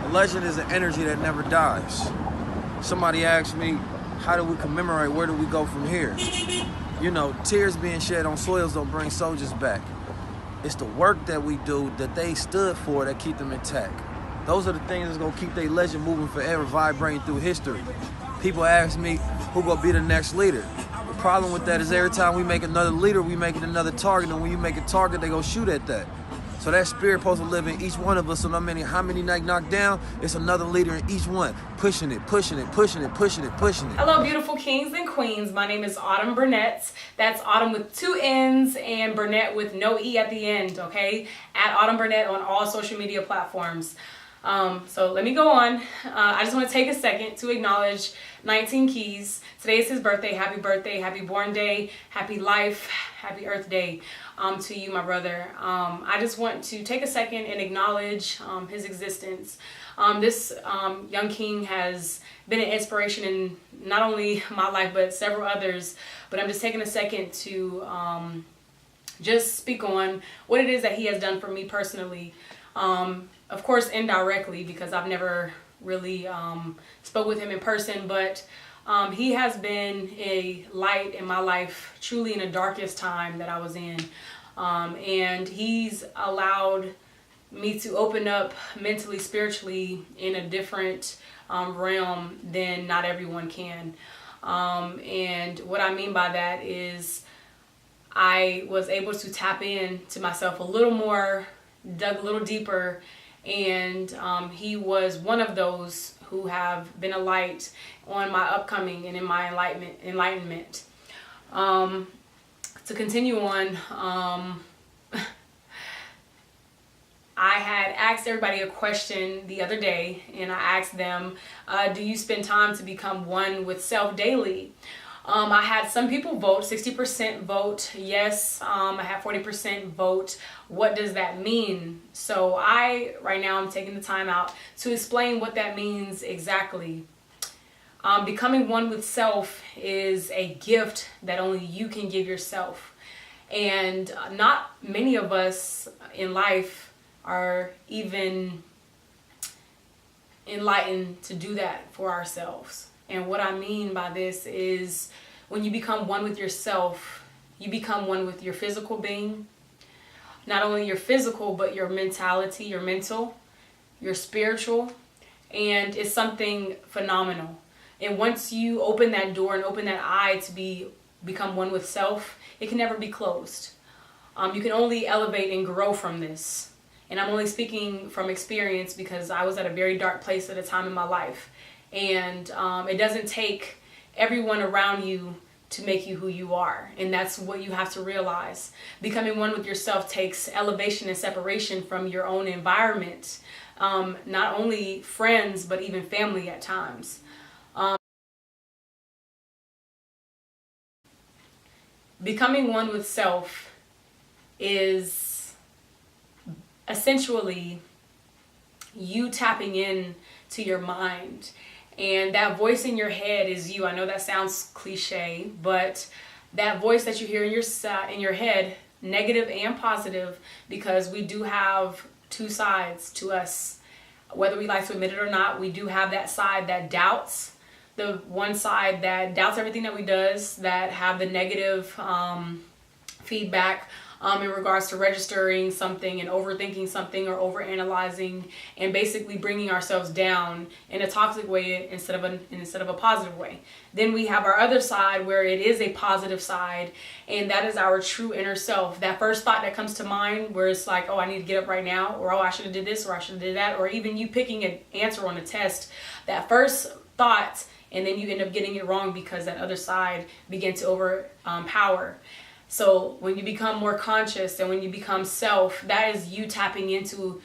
A legend is an energy that never dies. Somebody asked me, how do we commemorate? Where do we go from here? You know, tears being shed on soils don't bring soldiers back. It's the work that we do that they stood for that keep them intact. Those are the things that's gonna keep their legend moving forever, vibrating through history. People ask me, who gonna be the next leader? The problem with that is every time we make another leader, we make it another target, and when you make a target, they go shoot at that. So that spirit supposed to live in each one of us, so no matter how many knocked down, it's another leader in each one, pushing it, pushing it, pushing it, pushing it, pushing it. Hello, beautiful kings and queens. My name is Autumn Burnett. That's Autumn with 2 N's and Burnett with no E at the end, okay? At Autumn Burnett on all social media platforms. So let me go on. I just want to take a second to acknowledge 19 Keys. Today is his birthday. Happy born day, happy life, happy Earth Day to you, my brother. I just want to take a second and acknowledge his existence. This young king has been an inspiration in not only my life, but several others. But I'm just taking a second to just speak on what it is that he has done for me personally. Of course, indirectly, because I've never really spoke with him in person, but he has been a light in my life, truly in the darkest time that I was in. And he's allowed me to open up mentally, spiritually in a different realm than not everyone can. And what I mean by that is I was able to tap in to myself a little more, dug a little deeper, and he was one of those who have been a light on my upcoming and in my enlightenment. To continue on, I had asked everybody a question the other day, and I asked them, do you spend time to become one with self daily? I had some people vote, 60% vote yes. I had 40% vote. What does that mean? So right now I'm taking the time out to explain what that means exactly. Becoming one with self is a gift that only you can give yourself. And not many of us in life are even enlightened to do that for ourselves. And what I mean by this is when you become one with yourself, you become one with your physical being. Not only your physical, but your mentality, your mental, your spiritual. And it's something phenomenal. And once you open that door and open that eye to become one with self, it can never be closed. You can only elevate and grow from this. And I'm only speaking from experience because I was at a very dark place at a time in my life. And it doesn't take everyone around you to make you who you are. And that's what you have to realize. Becoming one with yourself takes elevation and separation from your own environment. Not only friends, but even family at times. Becoming one with self is essentially you tapping in to your mind. And that voice in your head is you. I know that sounds cliche, but that voice that you hear in your head, negative and positive, because we do have two sides to us. Whether we like to admit it or not, we do have that side that doubts. The one side that doubts everything that we does, that have the negative feedback in regards to registering something and overthinking something or overanalyzing and basically bringing ourselves down in a toxic way instead of a positive way. Then we have our other side where it is a positive side, and that is our true inner self. That first thought that comes to mind where it's like, oh, I need to get up right now, or oh, I should have did this, or I should have did that, or even you picking an answer on a test. That first thought, and then you end up getting it wrong because that other side began to overpower. So when you become more conscious and when you become self, that is you tapping into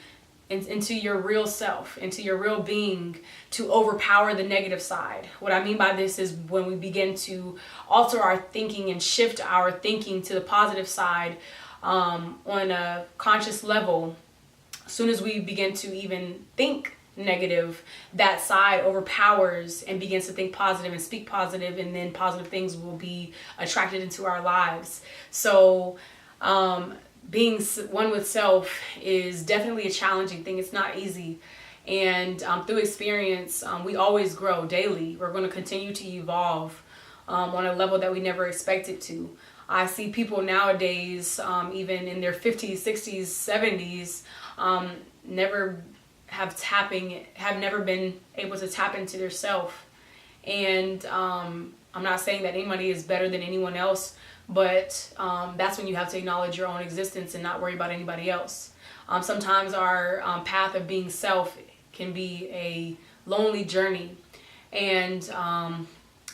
your real self, into your real being, to overpower the negative side. What I mean by this is when we begin to alter our thinking and shift our thinking to the positive side on a conscious level. As soon as we begin to even think negative, that side overpowers and begins to think positive and speak positive, and then positive things will be attracted into our lives. So being one with self is definitely a challenging thing. It's not easy. And through experience, we always grow daily. We're going to continue to evolve on a level that we never expected to. I see people nowadays, even in their 50s, 60s, 70s, have never been able to tap into their self. And I'm not saying that anybody is better than anyone else, but that's when you have to acknowledge your own existence and not worry about anybody else. Sometimes our path of being self can be a lonely journey. And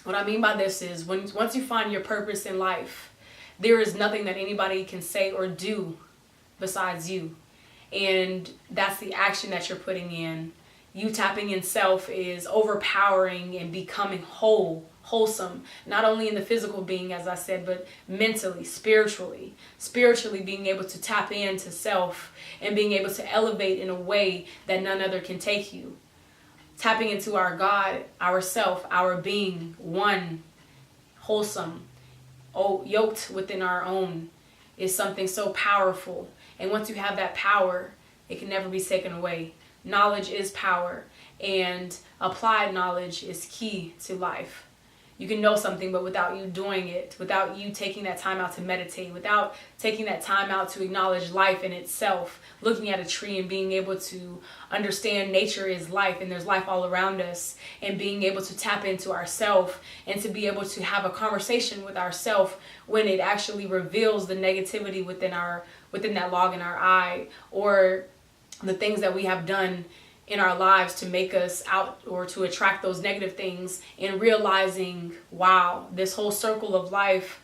what I mean by this is once you find your purpose in life, there is nothing that anybody can say or do besides you. And that's the action that you're putting in. You tapping in self is overpowering and becoming wholesome, not only in the physical being, as I said, but mentally, spiritually being able to tap into self and being able to elevate in a way that none other can take you. Tapping into our God, ourself, our being, one, wholesome, yoked within our own, is something so powerful. And once you have that power, it can never be taken away. Knowledge is power, and applied knowledge is key to life. You can know something, but without you doing it, without you taking that time out to meditate, without taking that time out to acknowledge life in itself, looking at a tree and being able to understand nature is life and there's life all around us, and being able to tap into ourself and to be able to have a conversation with ourself when it actually reveals the negativity within that log in our eye, or the things that we have done in our lives to make us out or to attract those negative things, and realizing, wow, this whole circle of life,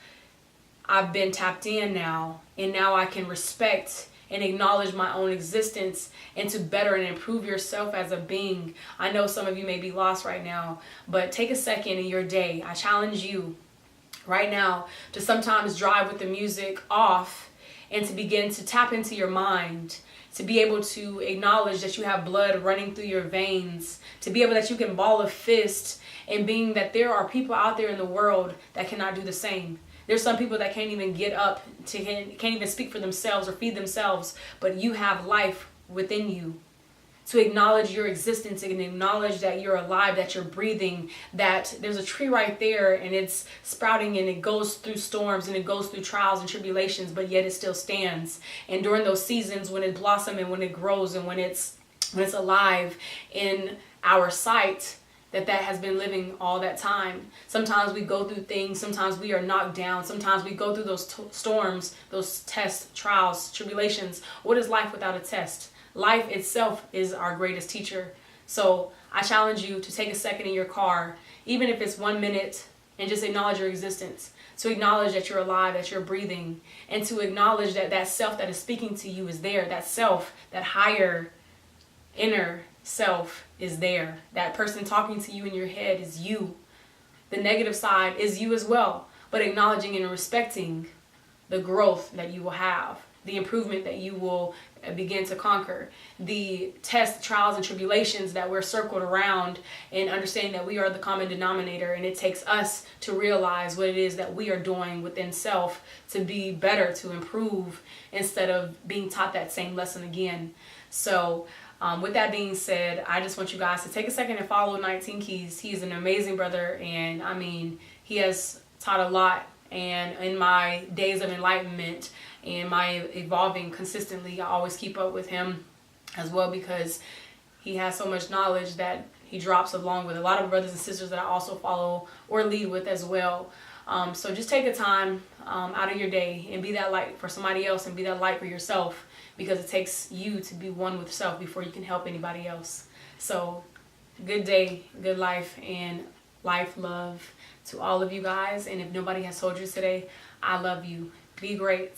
I've been tapped in now, and now I can respect and acknowledge my own existence and to better and improve yourself as a being. I know some of you may be lost right now, but take a second in your day. I challenge you right now to sometimes drive with the music off and to begin to tap into your mind, to be able to acknowledge that you have blood running through your veins, to be able that you can ball a fist, and being that there are people out there in the world that cannot do the same. There's some people that can't even get up, can't even speak for themselves or feed themselves, but you have life within you. To acknowledge your existence and acknowledge that you're alive, that you're breathing, that there's a tree right there and it's sprouting and it goes through storms and it goes through trials and tribulations, but yet it still stands. And during those seasons when it blossoms and when it grows and when it's alive in our sight, that has been living all that time. Sometimes we go through things, sometimes we are knocked down, sometimes we go through those storms, those tests, trials, tribulations. What is life without a test? Life itself is our greatest teacher. So I challenge you to take a second in your car, even if it's 1 minute, and just acknowledge your existence. To acknowledge that you're alive, that you're breathing, and to acknowledge that self that is speaking to you is there. That self, that higher inner self is there. That person talking to you in your head is you. The negative side is you as well, but acknowledging and respecting the growth that you will have, the improvement that you will begin to conquer, the tests, trials, and tribulations that we're circled around, and understanding that we are the common denominator, and it takes us to realize what it is that we are doing within self to be better, to improve, instead of being taught that same lesson again. So with that being said, I just want you guys to take a second and follow 19 Keys. He is an amazing brother, and I mean, he has taught a lot. And in my days of enlightenment and my evolving consistently, I always keep up with him as well, because he has so much knowledge that he drops along with a lot of brothers and sisters that I also follow or lead with as well. So just take a time out of your day and be that light for somebody else, and be that light for yourself, because it takes you to be one with self before you can help anybody else. So good day, good life, and life, love to all of you guys. And if nobody has told you today, I love you. Be great.